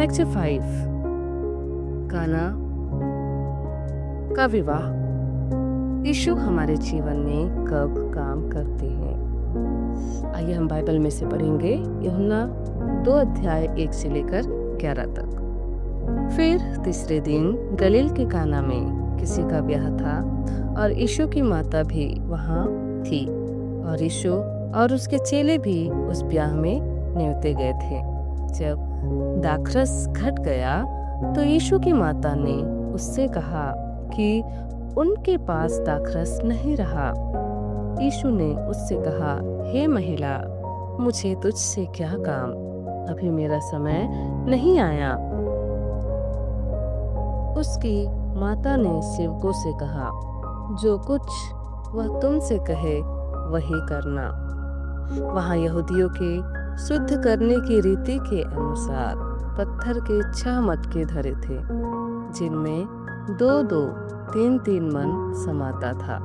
Lecture 5 काना का विवाह। यीशु हमारे जीवन में कब काम करते हैं? आइए हम बाइबल में से पढ़ेंगे यूहन्ना 2 अध्याय 1 से लेकर 11 तक। फिर तीसरे दिन गलील के काना में किसी का ब्याह था और यीशु की माता भी वहाँ थी और यीशु और उसके चेले भी उस ब्याह में न्योते गए थे। जब दाखरस घट गया तो यीशु की माता ने उससे कहा कि उनके पास दाखरस नहीं रहा। यीशु ने उससे कहा, हे महिला, मुझे तुझसे क्या काम? अभी मेरा समय नहीं आया। उसकी माता ने सेवकों से कहा, जो कुछ वह तुमसे कहे वही करना। वहाँ यहूदियों के शुद्ध करने की रीति के अनुसार पत्थर के 6 मटके धरे थे, जिनमें 2-2, 3-3 मन समाता था।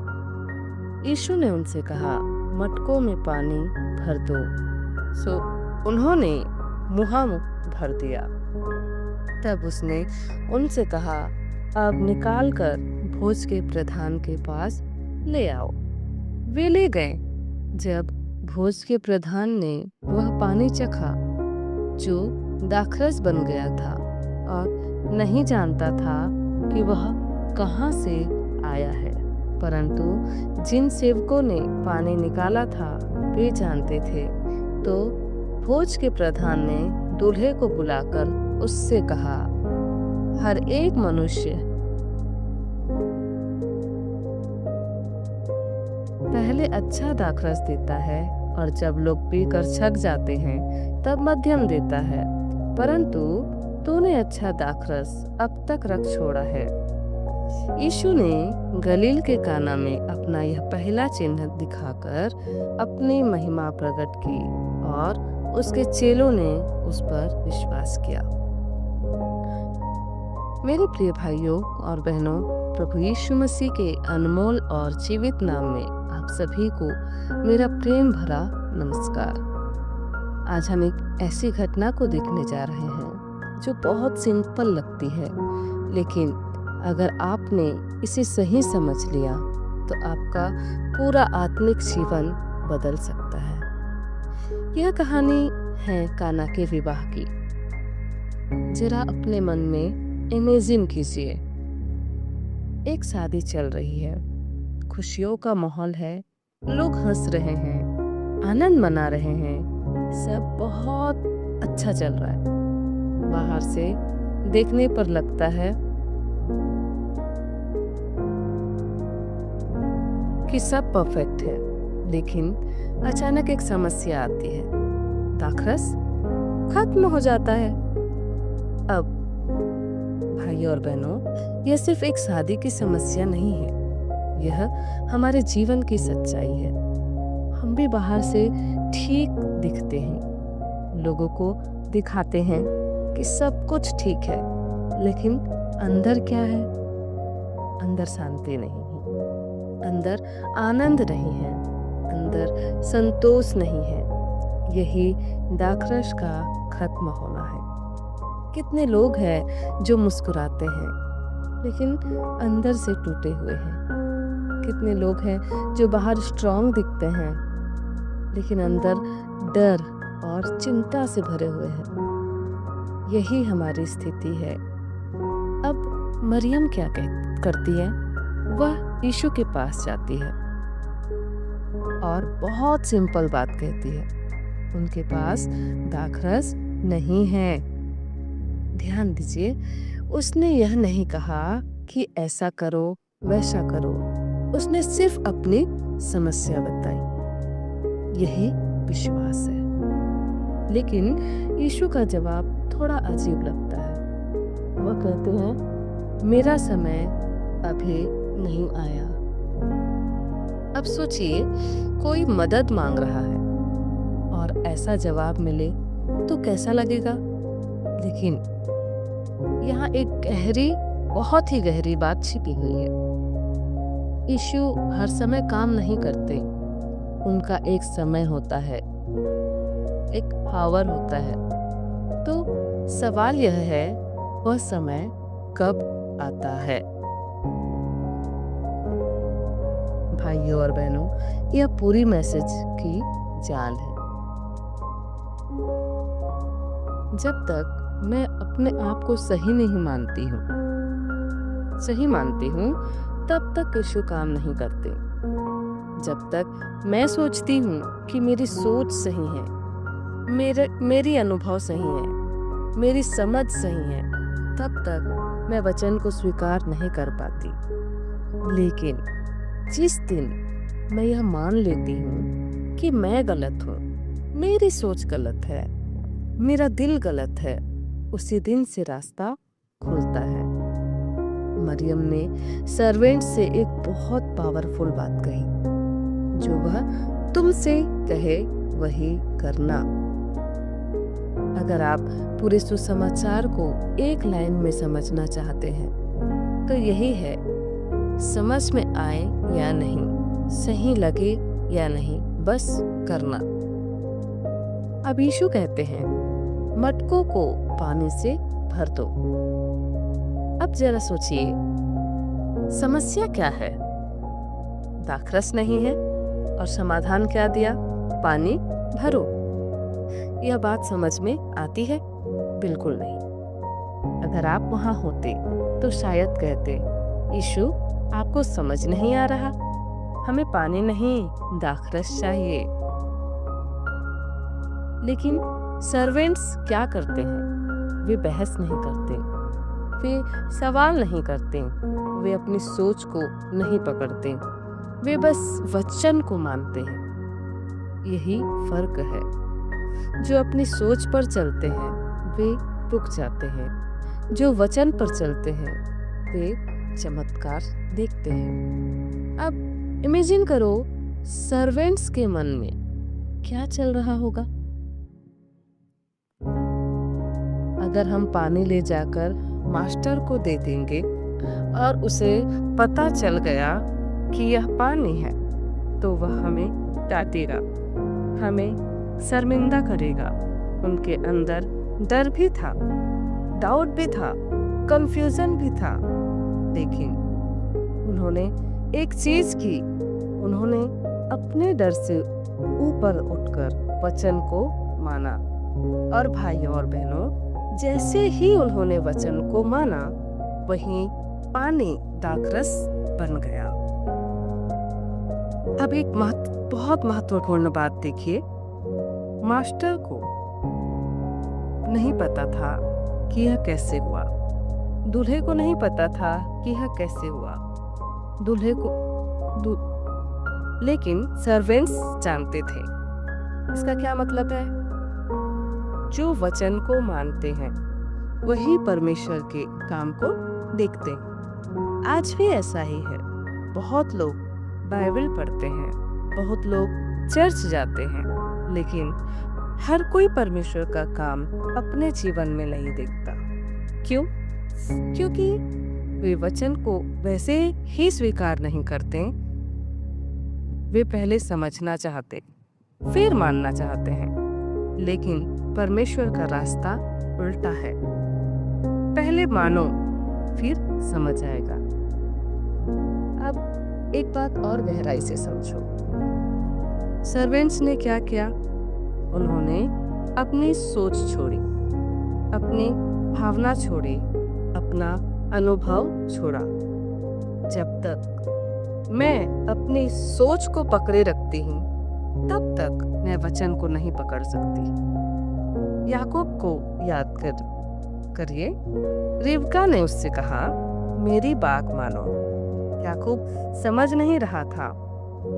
यीशु ने उनसे कहा, मटकों में पानी भर दो। सो उन्होंने मुहामुख भर दिया। तब उसने उनसे कहा, अब निकाल कर भोज के प्रधान के पास ले आओ। वे ले गए। जब भोज के प्रधान ने वह पानी चखा जो दाखरस बन गया था और नहीं जानता था कि वह कहाँ से आया है, परंतु जिन सेवकों ने पानी निकाला था वे जानते थे, तो भोज के प्रधान ने दूल्हे को बुलाकर उससे कहा, हर एक मनुष्य पहले अच्छा दाखरस देता है और जब लोग पीकर छक जाते हैं तब मध्यम देता है, परंतु तूने अच्छा दाखरस अब तक रख छोड़ा है। यीशु ने गलील के काना में अपना यह पहला चिन्ह दिखाकर अपनी महिमा प्रकट की और उसके चेलों ने उस पर विश्वास किया। मेरे प्रिय भाइयों और बहनों, प्रभु यीशु मसीह के अनमोल और जीवित नाम में आप सभी को मेरा प्रेम भरा नमस्कार। आज हम एक ऐसी घटना को देखने जा रहे हैं जो बहुत सिंपल लगती है, लेकिन अगर आपने इसे सही समझ लिया तो आपका पूरा आत्मिक जीवन बदल सकता है। यह कहानी है काना के विवाह की। जरा अपने मन में इमेजिन कीजिए, एक शादी चल रही है, खुशियों का माहौल है, लोग हंस रहे हैं, आनंद मना रहे हैं, सब बहुत अच्छा चल रहा है। बाहर से देखने पर लगता है कि सब परफेक्ट है, लेकिन अचानक एक समस्या आती है। दाखरस खत्म हो जाता है। अब भाइयों और बहनों, यह सिर्फ एक शादी की समस्या नहीं है, यह हमारे जीवन की सच्चाई है। हम भी बाहर से ठीक दिखते हैं, लोगों को दिखाते हैं कि सब कुछ ठीक है, लेकिन अंदर क्या है? अंदर शांति नहीं है, अंदर आनंद नहीं है, अंदर संतोष नहीं है। यही दाखरस का खत्म होना है। कितने लोग हैं जो मुस्कुराते हैं लेकिन अंदर से टूटे हुए हैं। कितने लोग हैं जो बाहर स्ट्रांग दिखते हैं लेकिन अंदर डर और चिंता से भरे हुए हैं। यही हमारी स्थिति है। अब मरियम क्या करती है? वह यीशु के पास जाती है और बहुत सिंपल बात कहती है, उनके पास दाखरस नहीं है। ध्यान दीजिए, उसने यह नहीं कहा कि ऐसा करो वैसा करो, उसने सिर्फ अपनी समस्या बताई। यही विश्वास है। लेकिन यीशु का जवाब थोड़ा अजीब लगता है। वह कहते हैं, मेरा समय अभी नहीं आया। अब सोचिए, कोई मदद मांग रहा है और ऐसा जवाब मिले तो कैसा लगेगा? लेकिन यहाँ एक बहुत ही गहरी बात छिपी हुई है। यीशु हर समय काम नहीं करते। उनका एक समय होता है, एक पावर होता है। तो सवाल यह है, वह समय कब आता है? भाइयों और बहनों, यह पूरी मैसेज की जान है। जब तक मैं अपने आप को सही नहीं मानती हूँ, तब तक यीशु काम नहीं करते। जब तक मैं सोचती हूँ कि मेरी सोच सही है, मेरी अनुभव सही है, मेरी समझ सही है, तब तक मैं वचन को स्वीकार नहीं कर पाती। लेकिन जिस दिन मैं यह मान लेती हूँ कि मैं गलत हूँ, मेरी सोच गलत है, मेरा दिल गलत है, उसी दिन से रास्ता खुलता है। मरियम ने सर्वेंट से एक बहुत पावरफुल बात कही, जो वह तुमसे कहे वही करना। अगर आप पूरे सुसमाचार को एक लाइन में समझना चाहते हैं, तो यही है, समझ में आए या नहीं, सही लगे या नहीं, बस करना। अब यीशु कहते हैं, मटकों को पानी से भर दो। अब जरा सोचिए, समस्या क्या है? दाखरस नहीं है, और समाधान क्या दिया? पानी भरो। यह बात समझ में आती है? बिल्कुल नहीं। अगर आप वहां होते तो शायद कहते, यीशु आपको समझ नहीं आ रहा, हमें पानी नहीं दाखरस चाहिए। लेकिन सर्वेंट्स क्या करते हैं? वे बहस नहीं करते, वे सवाल नहीं करते, वे अपनी सोच को नहीं पकड़ते, वे बस वचन को मानते हैं। यही फर्क है। जो अपनी सोच पर चलते हैं वे रुक जाते हैं, जो वचन पर चलते हैं वे चमत्कार देखते हैं। अब इमेजिन करो, सर्वेंट्स के मन में क्या चल रहा होगा? अगर हम पानी ले जाकर मास्टर को दे देंगे और उसे पता चल गया कि यह पानी है, तो वह हमें डांटेगा, हमें शर्मिंदा करेगा। उनके अंदर डर भी था, डाउट भी था, कंफ्यूजन भी था, लेकिन उन्होंने एक चीज की, उन्होंने अपने डर से ऊपर उठकर वचन को माना। और भाइयों और बहनों, जैसे ही उन्होंने वचन को माना, वहीं पानी दाखरस बन गया। अब एक बहुत महत्वपूर्ण बात देखिए, मास्टर को नहीं पता था कि यह कैसे हुआ, दूल्हे को नहीं पता था कि यह कैसे हुआ, लेकिन सर्वेंट्स जानते थे। इसका क्या मतलब है? जो वचन को मानते हैं वही परमेश्वर के काम को देखते हैं। आज भी ऐसा ही है। बहुत लोग बाइबल पढ़ते हैं, बहुत लोग चर्च जाते हैं, लेकिन हर कोई परमेश्वर का काम अपने जीवन में नहीं देखता। क्यों? क्योंकि वे वचन को वैसे ही स्वीकार नहीं करते। वे पहले समझना चाहते, फिर मानना चाहते हैं, लेकिन परमेश्वर का रास्ता उल्टा है। पहले मानो, फिर समझ आएगा। अब एक बात और गहराई से समझो। सर्वेंट्स ने क्या किया? उन्होंने अपनी सोच छोड़ी, अपनी भावना छोड़ी, अपना अनुभव छोड़ा। जब तक मैं अपनी सोच को पकड़े रखती हूँ, तब तक मैं वचन को नहीं पकड़ सकती। याकूब को याद करिए, रिबका ने उससे कहा, मेरी बात मानो। याकूब समझ नहीं रहा था,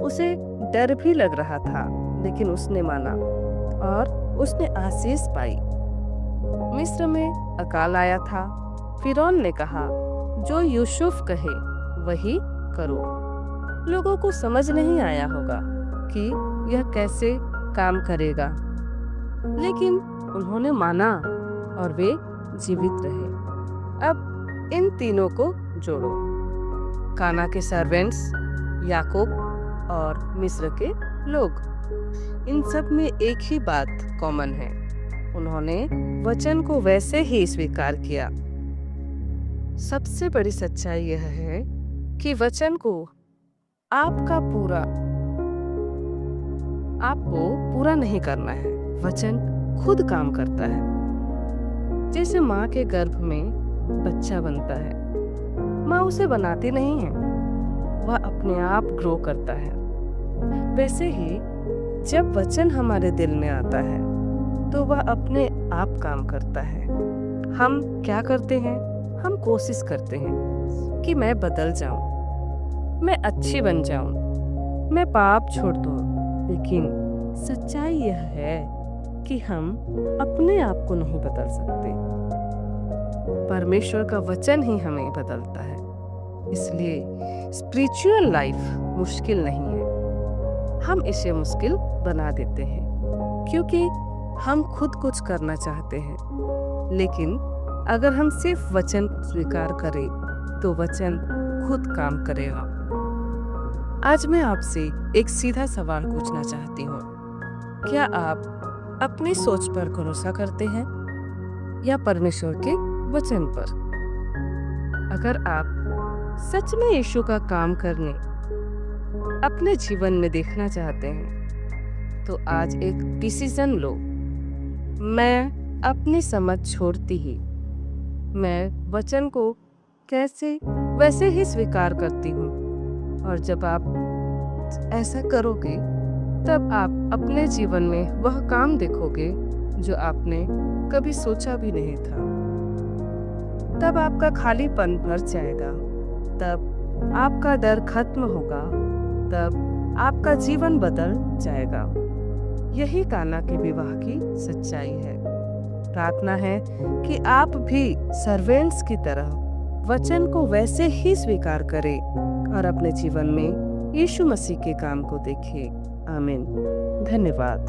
उसे डर भी लग रहा था, लेकिन उसने माना और उसने आशीष पाई। मिस्र में अकाल आया था। फिरौन ने कहा, जो यूसुफ कहे वही करो। लोगों को समझ नहीं आया होगा कि यह कैसे काम करेगा, लेकिन उन्होंने माना और वे जीवित रहे। अब इन तीनों को जोड़ो, काना के सर्वेंट्स, याकूब और मिस्र के लोग। इन सब में एक ही बात कॉमन है, उन्होंने वचन को वैसे ही स्वीकार किया। सबसे बड़ी सच्चाई यह है कि वचन को आपको पूरा नहीं करना है। वचन खुद काम करता है। जैसे माँ के गर्भ में बच्चा बनता है, माँ उसे बनाती नहीं है, वह अपने आप ग्रो करता है। वैसे ही जब वचन हमारे दिल में आता है तो वह अपने आप काम करता है। हम क्या करते हैं? हम कोशिश करते हैं कि मैं बदल जाऊं, मैं अच्छी बन जाऊं, मैं पाप छोड़ दूं। लेकिन सच्चाई यह है कि हम अपने आप को नहीं बदल सकते। परमेश्वर का वचन ही हमें बदलता है। इसलिए स्पिरिचुअल लाइफ मुश्किल नहीं है, हम इसे मुश्किल बना देते हैं क्योंकि हम खुद कुछ करना चाहते हैं। लेकिन अगर हम सिर्फ वचन स्वीकार करें तो वचन खुद काम करेगा। आज मैं आपसे एक सीधा सवाल पूछना चाहती हूँ। क्या आप अपनी सोच पर भरोसा करते हैं या परमेश्वर के वचन पर? अगर आप सच में यीशु का काम करने अपने जीवन में देखना चाहते हैं तो आज एक डिसीजन लो। मैं अपनी समझ छोड़ती ही मैं वचन को वैसे ही स्वीकार करती हूँ। और जब आप ऐसा करोगे तब आप अपने जीवन में वह काम देखोगे जो आपने कभी सोचा भी नहीं था। तब आपका खालीपन भर जाएगा, तब आपका डर खत्म होगा, तब आपका जीवन बदल जाएगा। यही काना के विवाह की सच्चाई है। प्रार्थना है कि आप भी सर्वेंट्स की तरह वचन को वैसे ही स्वीकार करें और अपने जीवन में यीशु मसीह के काम को देखें। आमीन। धन्यवाद।